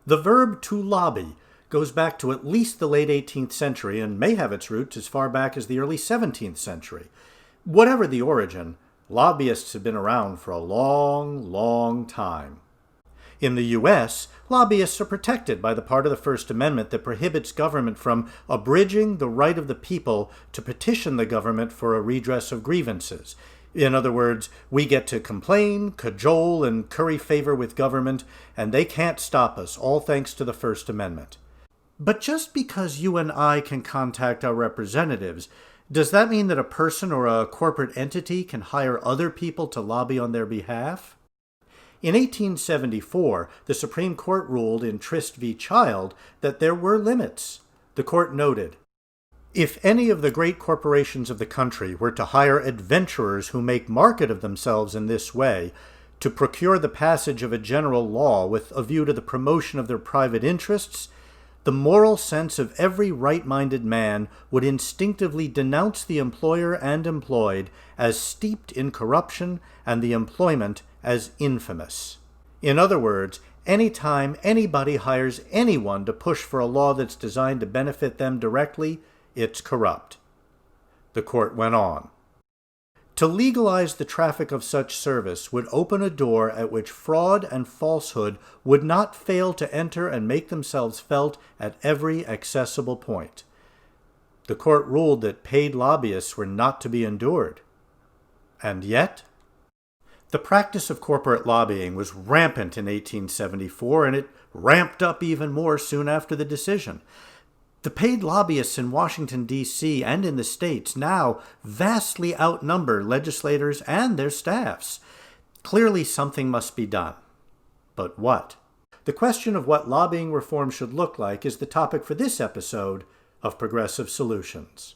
The verb to lobby goes back to at least the late 18th century and may have its roots as far back as the early 17th century. Whatever the origin, lobbyists have been around for a long, long time. In the U.S., lobbyists are protected by the part of the First Amendment that prohibits government from abridging the right of the people to petition the government for a redress of grievances. In other words, we get to complain, cajole, and curry favor with government, and they can't stop us, all thanks to the First Amendment. But just because you and I can contact our representatives, does that mean that a person or a corporate entity can hire other people to lobby on their behalf? In 1874, the Supreme Court ruled in Trist v. Child that there were limits. The court noted, "If any of the great corporations of the country were to hire adventurers who make market of themselves in this way, to procure the passage of a general law with a view to the promotion of their private interests, the moral sense of every right-minded man would instinctively denounce the employer and employed as steeped in corruption and the employment as infamous." In other words, anytime anybody hires anyone to push for a law that's designed to benefit them directly, it's corrupt. The court went on. To legalize the traffic of such service would open a door at which fraud and falsehood would not fail to enter and make themselves felt at every accessible point. The court ruled that paid lobbyists were not to be endured. And yet, the practice of corporate lobbying was rampant in 1874, and it ramped up even more soon after the decision. The paid lobbyists in Washington, D.C. and in the states now vastly outnumber legislators and their staffs. Clearly something must be done. But what? The question of what lobbying reform should look like is the topic for this episode of Progressive Solutions.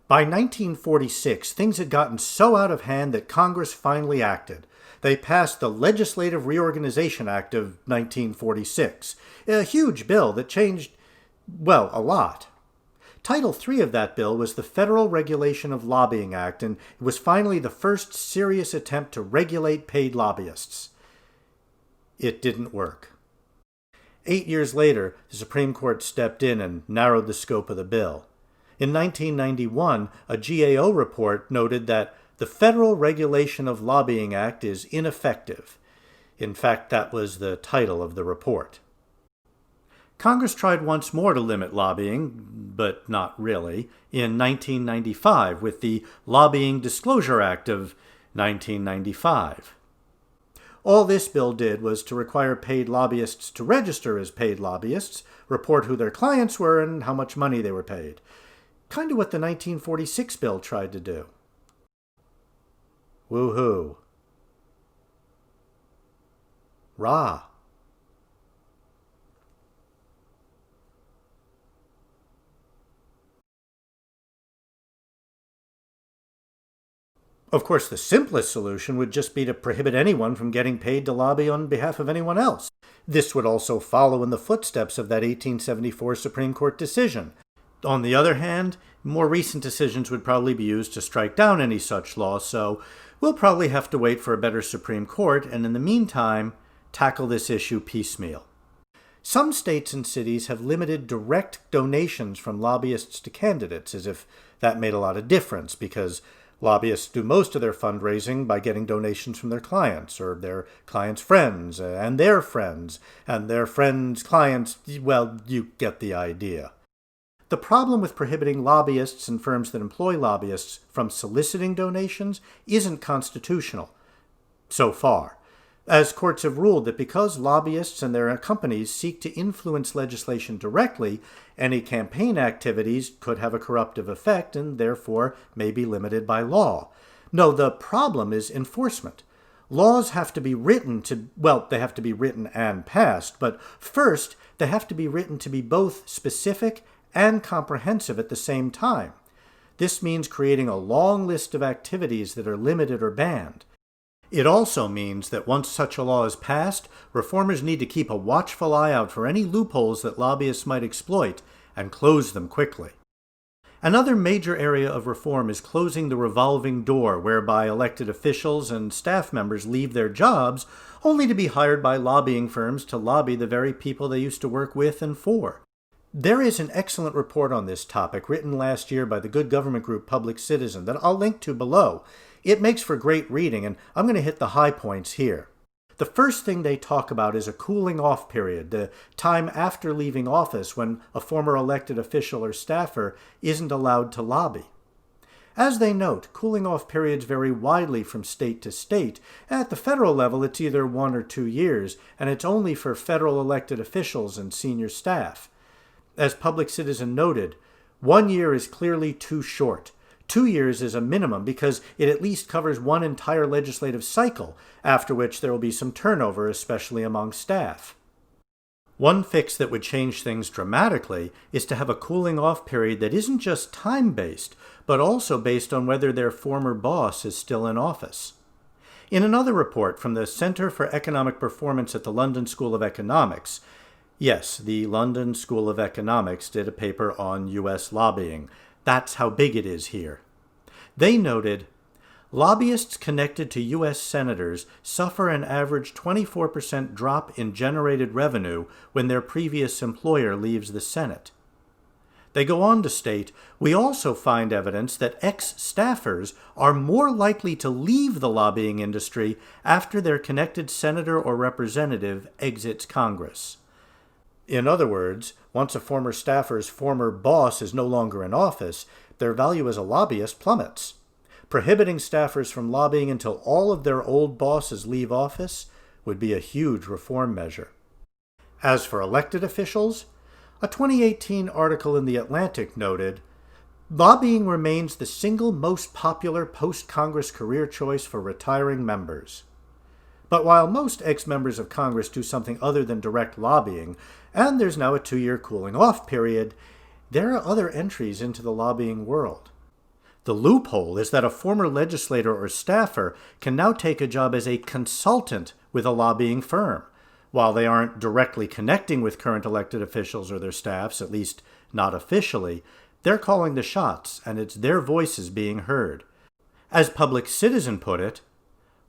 By 1946, things had gotten so out of hand that Congress finally acted. They passed the Legislative Reorganization Act of 1946, a huge bill that changed, well, a lot. Title III of that bill was the Federal Regulation of Lobbying Act, and it was finally the first serious attempt to regulate paid lobbyists. It didn't work. 8 years later, the Supreme Court stepped in and narrowed the scope of the bill. In 1991, a GAO report noted that the Federal Regulation of Lobbying Act is ineffective. In fact, that was the title of the report. Congress tried once more to limit lobbying, but not really, in 1995 with the Lobbying Disclosure Act of 1995. All this bill did was to require paid lobbyists to register as paid lobbyists, report who their clients were and how much money they were paid. Kind of what the 1946 bill tried to do. Woo-hoo. Rah. Of course, the simplest solution would just be to prohibit anyone from getting paid to lobby on behalf of anyone else. This would also follow in the footsteps of that 1874 Supreme Court decision. On the other hand, more recent decisions would probably be used to strike down any such law, so we'll probably have to wait for a better Supreme Court, and in the meantime, tackle this issue piecemeal. Some states and cities have limited direct donations from lobbyists to candidates, as if that made a lot of difference, because lobbyists do most of their fundraising by getting donations from their clients, or their clients' friends, and their friends' clients. Well, you get the idea. The problem with prohibiting lobbyists and firms that employ lobbyists from soliciting donations isn't constitutional, so far, as courts have ruled that because lobbyists and their companies seek to influence legislation directly, any campaign activities could have a corruptive effect and therefore may be limited by law. No, the problem is enforcement. Laws have to be written they have to be written and passed, but first, they have to be written to be both specific and comprehensive at the same time. This means creating a long list of activities that are limited or banned. It also means that once such a law is passed, reformers need to keep a watchful eye out for any loopholes that lobbyists might exploit and close them quickly. Another major area of reform is closing the revolving door whereby elected officials and staff members leave their jobs only to be hired by lobbying firms to lobby the very people they used to work with and for. There is an excellent report on this topic written last year by the good government group Public Citizen that I'll link to below. It makes for great reading, and I'm going to hit the high points here. The first thing they talk about is a cooling off period, the time after leaving office when a former elected official or staffer isn't allowed to lobby. As they note, cooling off periods vary widely from state to state. At the federal level, it's either 1 or 2 years, and it's only for federal elected officials and senior staff. As Public Citizen noted, 1 year is clearly too short. 2 years is a minimum because it at least covers one entire legislative cycle, after which there will be some turnover, especially among staff. One fix that would change things dramatically is to have a cooling off period that isn't just time-based, but also based on whether their former boss is still in office. In another report from the Center for Economic Performance at the London School of Economics, yes, the London School of Economics did a paper on U.S. lobbying. That's how big it is here. They noted, lobbyists connected to U.S. senators suffer an average 24% drop in generated revenue when their previous employer leaves the Senate. They go on to state, we also find evidence that ex-staffers are more likely to leave the lobbying industry after their connected senator or representative exits Congress. In other words, once a former staffer's former boss is no longer in office, their value as a lobbyist plummets. Prohibiting staffers from lobbying until all of their old bosses leave office would be a huge reform measure. As for elected officials, a 2018 article in The Atlantic noted, lobbying remains the single most popular post-Congress career choice for retiring members. But while most ex-members of Congress do something other than direct lobbying, and there's now a 2-year cooling-off period, there are other entries into the lobbying world. The loophole is that a former legislator or staffer can now take a job as a consultant with a lobbying firm. While they aren't directly connecting with current elected officials or their staffs, at least not officially, they're calling the shots, and it's their voices being heard. As Public Citizen put it,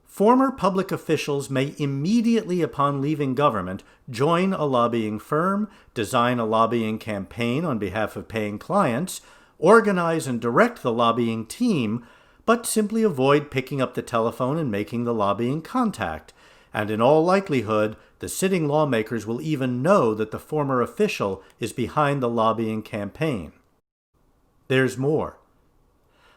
former public officials may immediately upon leaving government join a lobbying firm, design a lobbying campaign on behalf of paying clients, organize and direct the lobbying team, but simply avoid picking up the telephone and making the lobbying contact. And in all likelihood, the sitting lawmakers will even know that the former official is behind the lobbying campaign. There's more.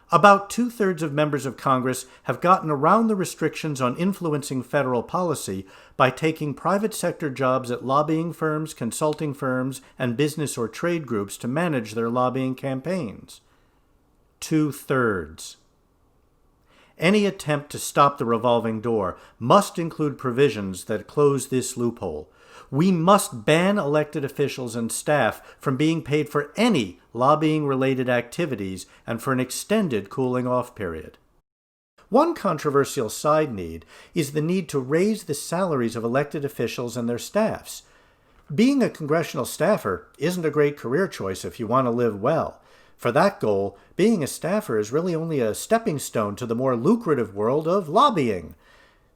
About 2/3 of members of Congress have gotten around the restrictions on influencing federal policy by taking private sector jobs at lobbying firms, consulting firms, and business or trade groups to manage their lobbying campaigns. 2/3. Any attempt to stop the revolving door must include provisions that close this loophole. We must ban elected officials and staff from being paid for any lobbying-related activities and for an extended cooling-off period. One controversial side need is the need to raise the salaries of elected officials and their staffs. Being a congressional staffer isn't a great career choice if you want to live well. For that goal, being a staffer is really only a stepping stone to the more lucrative world of lobbying.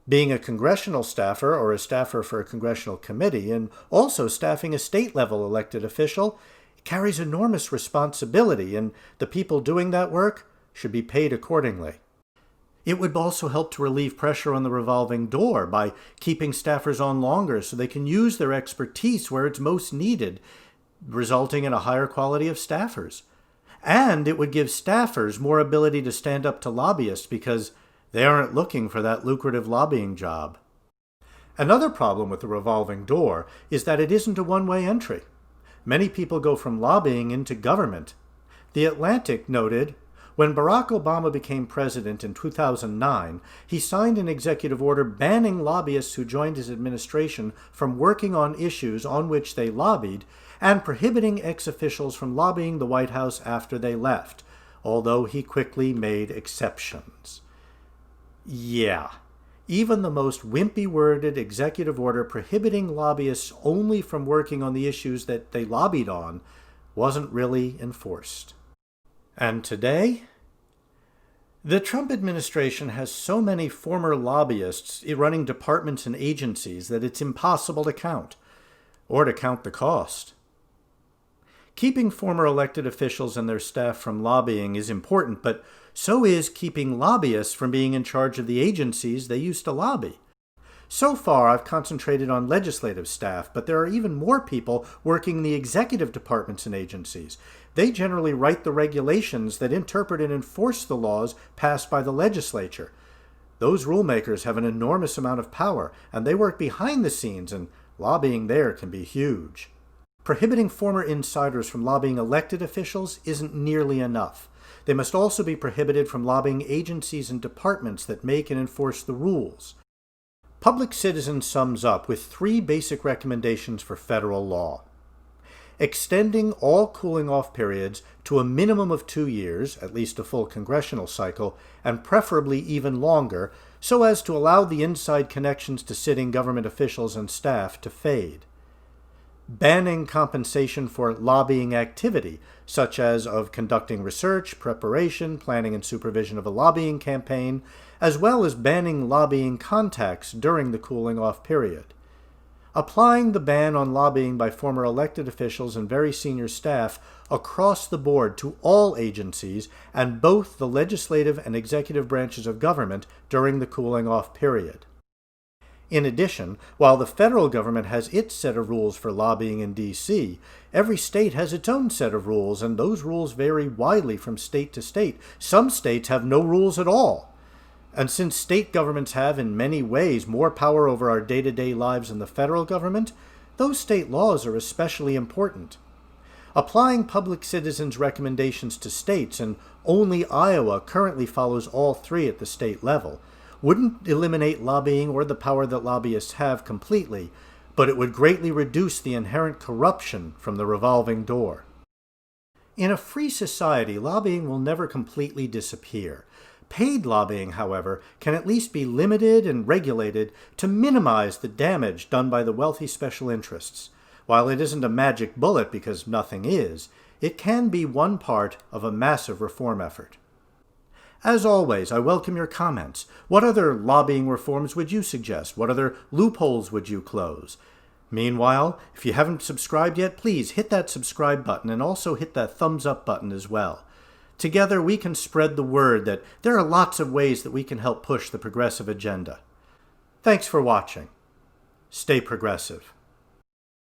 Being a congressional staffer or a staffer for a congressional committee and also staffing a state-level elected official carries enormous responsibility, and the people doing that work should be paid accordingly. It would also help to relieve pressure on the revolving door by keeping staffers on longer so they can use their expertise where it's most needed, resulting in a higher quality of staffers. And it would give staffers more ability to stand up to lobbyists because they aren't looking for that lucrative lobbying job. Another problem with the revolving door is that it isn't a one-way entry. Many people go from lobbying into government. The Atlantic noted, when Barack Obama became president in 2009, he signed an executive order banning lobbyists who joined his administration from working on issues on which they lobbied and prohibiting ex-officials from lobbying the White House after they left, although he quickly made exceptions. Yeah, Even the most wimpy-worded executive order prohibiting lobbyists only from working on the issues that they lobbied on wasn't really enforced. And today, the Trump administration has so many former lobbyists running departments and agencies that it's impossible to count, or to count the cost. Keeping former elected officials and their staff from lobbying is important, but so is keeping lobbyists from being in charge of the agencies they used to lobby. So far, I've concentrated on legislative staff, but there are even more people working in the executive departments and agencies. They generally write the regulations that interpret and enforce the laws passed by the legislature. Those rulemakers have an enormous amount of power, and they work behind the scenes, and lobbying there can be huge. Prohibiting former insiders from lobbying elected officials isn't nearly enough. They must also be prohibited from lobbying agencies and departments that make and enforce the rules. Public Citizen sums up with 3 basic recommendations for federal law. Extending all cooling-off periods to a minimum of 2 years, at least a full congressional cycle, and preferably even longer, so as to allow the inside connections to sitting government officials and staff to fade. Banning compensation for lobbying activity, such as of conducting research, preparation, planning, and supervision of a lobbying campaign, as well as banning lobbying contacts during the cooling-off period. Applying the ban on lobbying by former elected officials and very senior staff across the board to all agencies and both the legislative and executive branches of government during the cooling-off period. In addition, while the federal government has its set of rules for lobbying in D.C., every state has its own set of rules, and those rules vary widely from state to state. Some states have no rules at all. And since state governments have, in many ways, more power over our day-to-day lives than the federal government, those state laws are especially important. Applying Public Citizen's recommendations to states, and only Iowa currently follows all 3 at the state level, wouldn't eliminate lobbying or the power that lobbyists have completely, but it would greatly reduce the inherent corruption from the revolving door. In a free society, lobbying will never completely disappear. Paid lobbying, however, can at least be limited and regulated to minimize the damage done by the wealthy special interests. While it isn't a magic bullet because nothing is, it can be one part of a massive reform effort. As always, I welcome your comments. What other lobbying reforms would you suggest? What other loopholes would you close? Meanwhile, if you haven't subscribed yet, please hit that subscribe button and also hit that thumbs up button as well. Together, we can spread the word that there are lots of ways that we can help push the progressive agenda. Thanks for watching. Stay progressive.